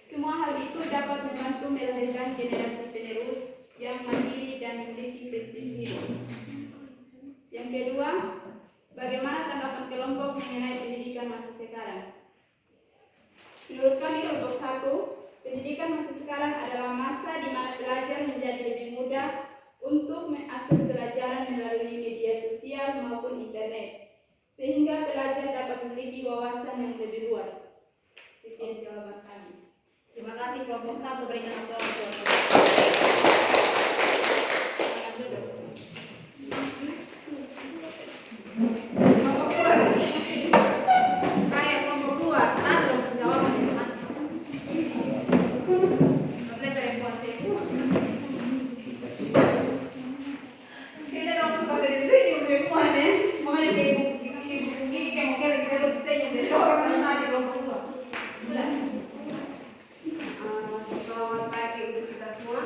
Semua hal itu dapat membantu melahirkan generasi penerus yang mandiri dan memiliki prinsip hidup. Yang kedua, bagaimana tanggapan kelompok mengenai pendidikan masa sekarang? Menurut kami kelompok 1, pendidikan masa sekarang adalah masa di mana pelajar menjadi lebih mudah untuk mengakses pelajaran melalui media sosial maupun internet, sehingga pelajar dapat memiliki wawasan yang lebih luas. Sekian jawaban kami. Terima kasih kelompok 1, berikan aplaus buat Selamat pagi untuk kita semua.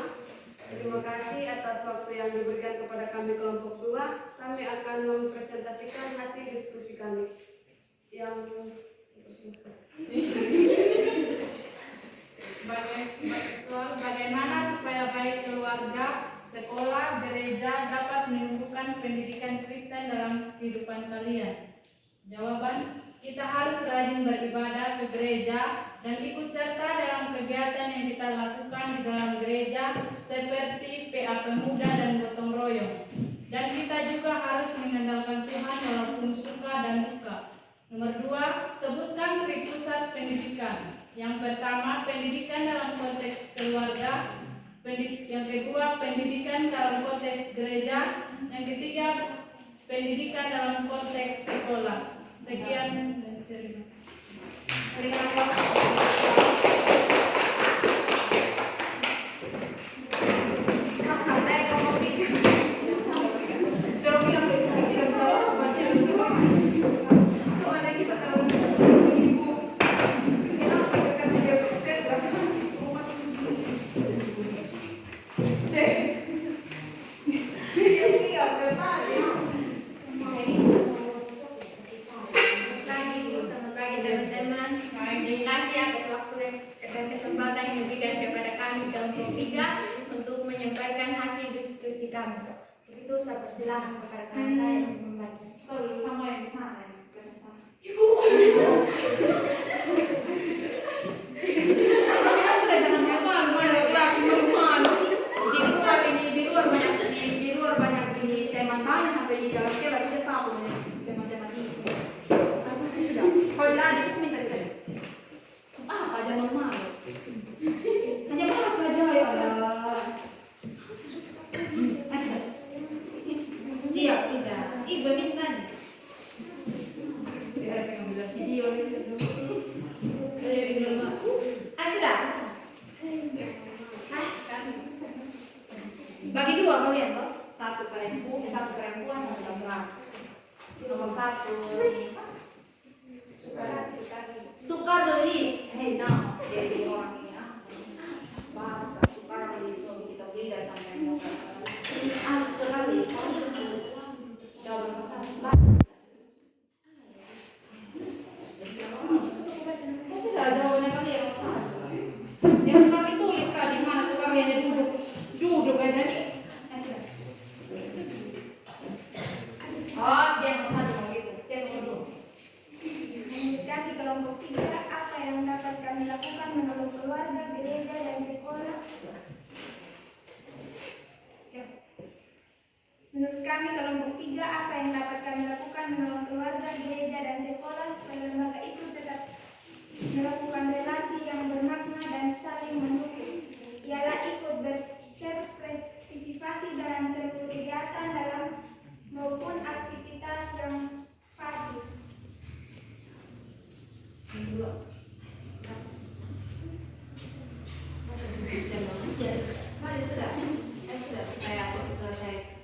Terima kasih atas waktu yang diberikan kepada kami kelompok 2. Kami akan mempresentasikan hasil diskusi kami. Bagaimana supaya baik keluarga, sekolah, gereja dapat menumbuhkan pendidikan Kristen dalam kehidupan kalian? Jawaban, kita harus rajin beribadah ke gereja dan ikut serta dalam kegiatan yang kita lakukan di dalam gereja seperti PA Pemuda dan gotong royong. Dan kita juga harus mengandalkan Tuhan walaupun suka dan duka. Nomor 2, sebutkan pusat pendidikan. Yang pertama, pendidikan dalam konteks keluarga. Yang kedua, pendidikan dalam konteks gereja. Yang ketiga, pendidikan dalam konteks sekolah. Sekian dan terima kasih. Kesempatan yang diberikan kepada kami kelompok 3 untuk menyampaikan hasil diskusi kami. Begitu saya persilahkan kepada kawan saya untuk membantu. sama yang di sana yang presentasi. Sudah jangan malu-malu, ada kelas malu-malu. Di luar banyak ini teman tanya sampai di dalam kelas sudah tahu teman-teman ini. Aku sudah. Kalau tadi aku minta ditanya. Apa aja malu-malu? Hanya baca saja ya Allah. Siap sudah. Ibu minta. Biar pengambilan video itu dulu. Kayak video aku. Sudah. Bagi dua kalian toh. Satu perempuan, satu laki-laki. Nomor 1 suka beli. Hei, nah, jadi orang ini bahasa suka beli, so kita beli dari sampai mau sekali. Jawaban pasal. Sudah jawabannya kalian yang salah. Yang suka ditulis tadi mana suka hanya duduk aja nih. Oh, dia mau satu begitu. Saya mau dulu. Menurut kami kelompok 3, apa yang dapat kami lakukan menolong keluarga, gereja, dan sekolah? Menurut kami kelompok 3, apa yang dapat kami lakukan menolong keluarga, lembaga gereja dan sekolah supaya lembaga itu tetap melakukan relasi yang bermakna dan saling mendukung. Ialah ikut berpartisipasi dalam seluruh kegiatan dalam maupun aktivitas yang pasif. Mari sudah, sudah supaya aku selesai.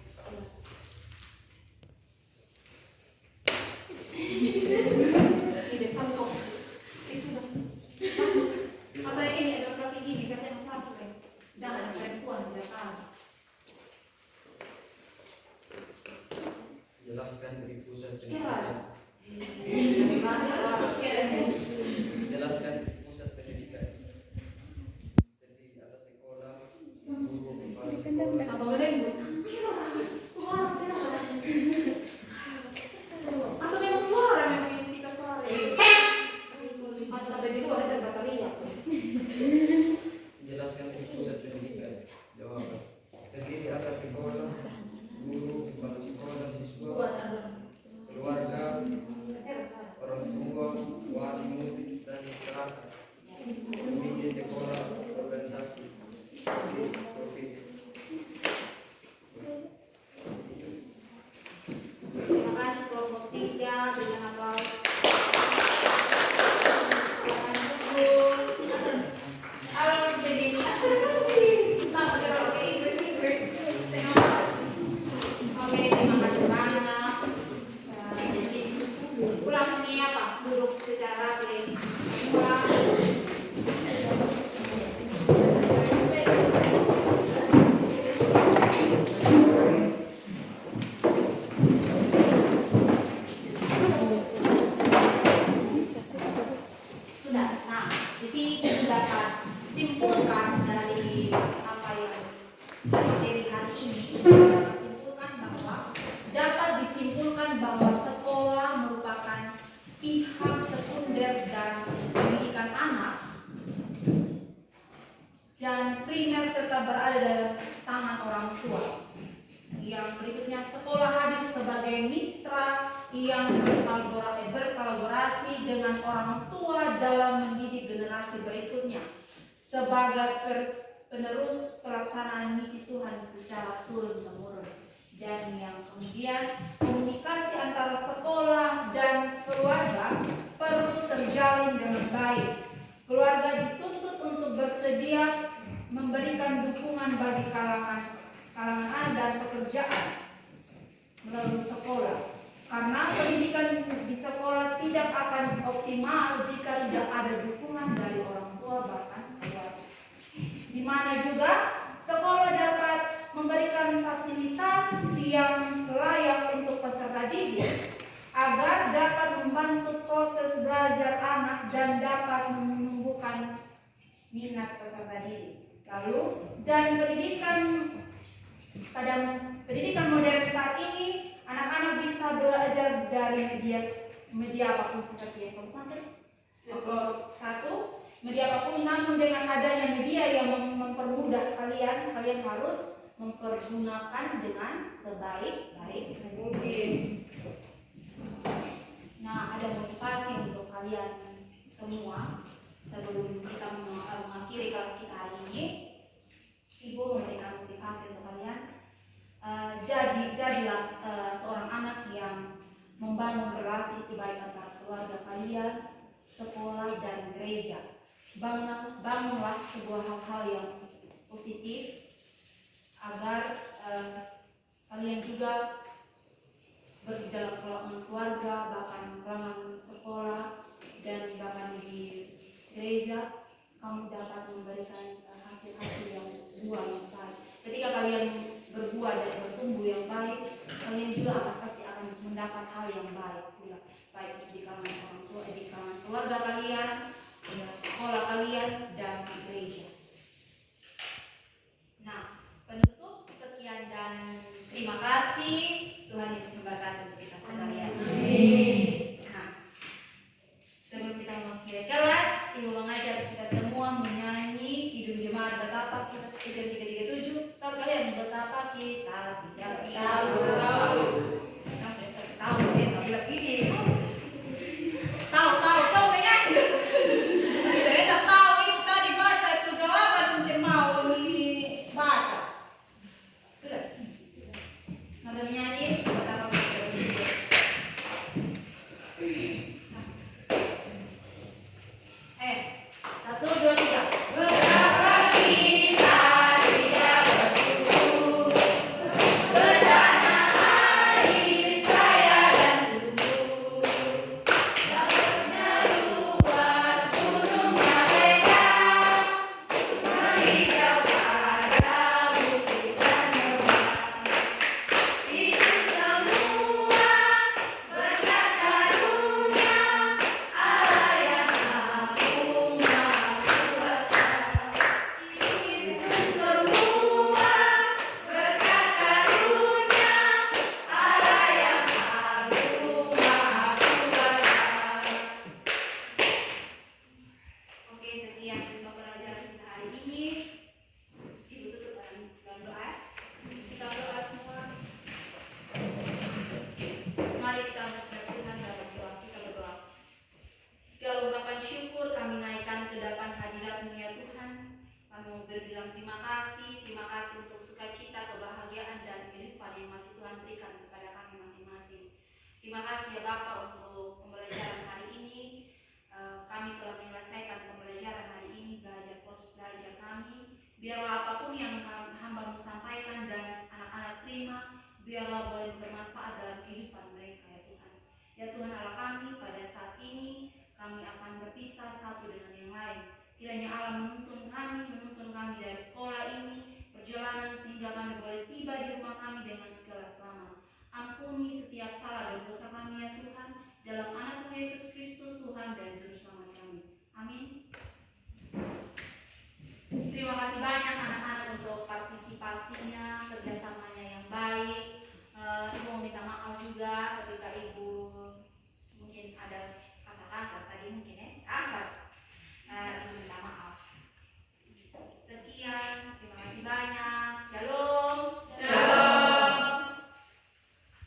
Ini sangkok. Atau yang ini ada kaki gini, kasih yang satu kan. Jangan ada perempuan sudah tahu. Jelaskan dari pusat Jelas. pendidikan. Jelaskan pusat pendidikan. Terdiri atas sekolah, guru, kepala sekolah. Apa boleh bu? Atau memang suara memang yang kita suara. Atau sampai di luar ada bateria. Jelaskan dari pusat pendidikan. Jawaban. Terdiri atas sekolah, guru, kepala sekolah, siswa, keluarga, orang tua, wali murid dan masyarakat. Komite sekolah, organisasi, profesi. Terima kasih kelompok 3 dengan aplaus. Oke, terima kasih banyak. Jadi ulang ini apa? Duduk secara rapi. Sudah. Nah, di sini kita dapat simpulkan dari apa yang materi hari ini. Dapat disimpulkan bahwa sekolah merupakan pihak sekunder dan pendidikan anak, dan primer tetap berada dalam tangan orang tua. Yang berikutnya, sekolah hadir sebagai mitra yang berkolaborasi dengan orang tua dalam mendidik generasi berikutnya sebagai penerus pelaksanaan misi Tuhan secara turun-temurun. Dan yang kemudian, komunikasi antara sekolah dan keluarga perlu terjalin dengan baik. Keluarga dituntut untuk bersedia memberikan dukungan bagi kalangan anak dan pekerjaan melalui sekolah. Karena pendidikan di sekolah tidak akan optimal jika tidak ada dukungan dari orang tua bahkan keluarga. Di mana juga sekolah dapat memberikan fasilitas yang layak untuk peserta didik agar dapat membantu proses belajar anak dan dapat menumbuhkan minat peserta didik. Lalu, dan pada pendidikan modern saat ini, anak-anak bisa belajar dari media apapun seperti yang satu, media apapun, namun dengan adanya media yang mempermudah kalian harus mempergunakan dengan sebaik-baik mungkin. Nah, ada motivasi untuk kalian semua sebelum kita mengakhiri kelas kita hari ini. Ibu memberikan motivasi untuk kalian. Jadilah seorang anak yang membangun relasi itu baik antara keluarga kalian, sekolah dan gereja. Bangunlah sebuah hal-hal yang positif agar kalian juga dalam kalangan keluarga, bahkan kalangan sekolah dan bahkan di gereja, kamu dapat memberikan hasil-hasil yang buah yang baik. Ketika kalian berbuah dan bertumbuh yang baik, kalian juga pasti akan mendapat hal yang baik pula, baik di kalangan orang tua, di kalangan keluarga kalian, sekolah kalian dan di gereja. Nah, penutup, sekian dan terima kasih. Tuhan Yesus memberkati kita sekalian. Nah, sebelum kita mengakhiri kelas, Ibu mengajar kita semua menyanyi Kidung Jemaat Betapa Kita 337. Tahu kalian betapa kita tidak tahu. Sampai tahu dia bilang ini. Ya Tuhan Allah kami, pada saat ini kami akan berpisah satu dengan yang lain. Kiranya Allah menuntun kami dari sekolah ini, perjalanan sehingga kami boleh tiba di rumah kami dengan segala selamat. Ampuni setiap salah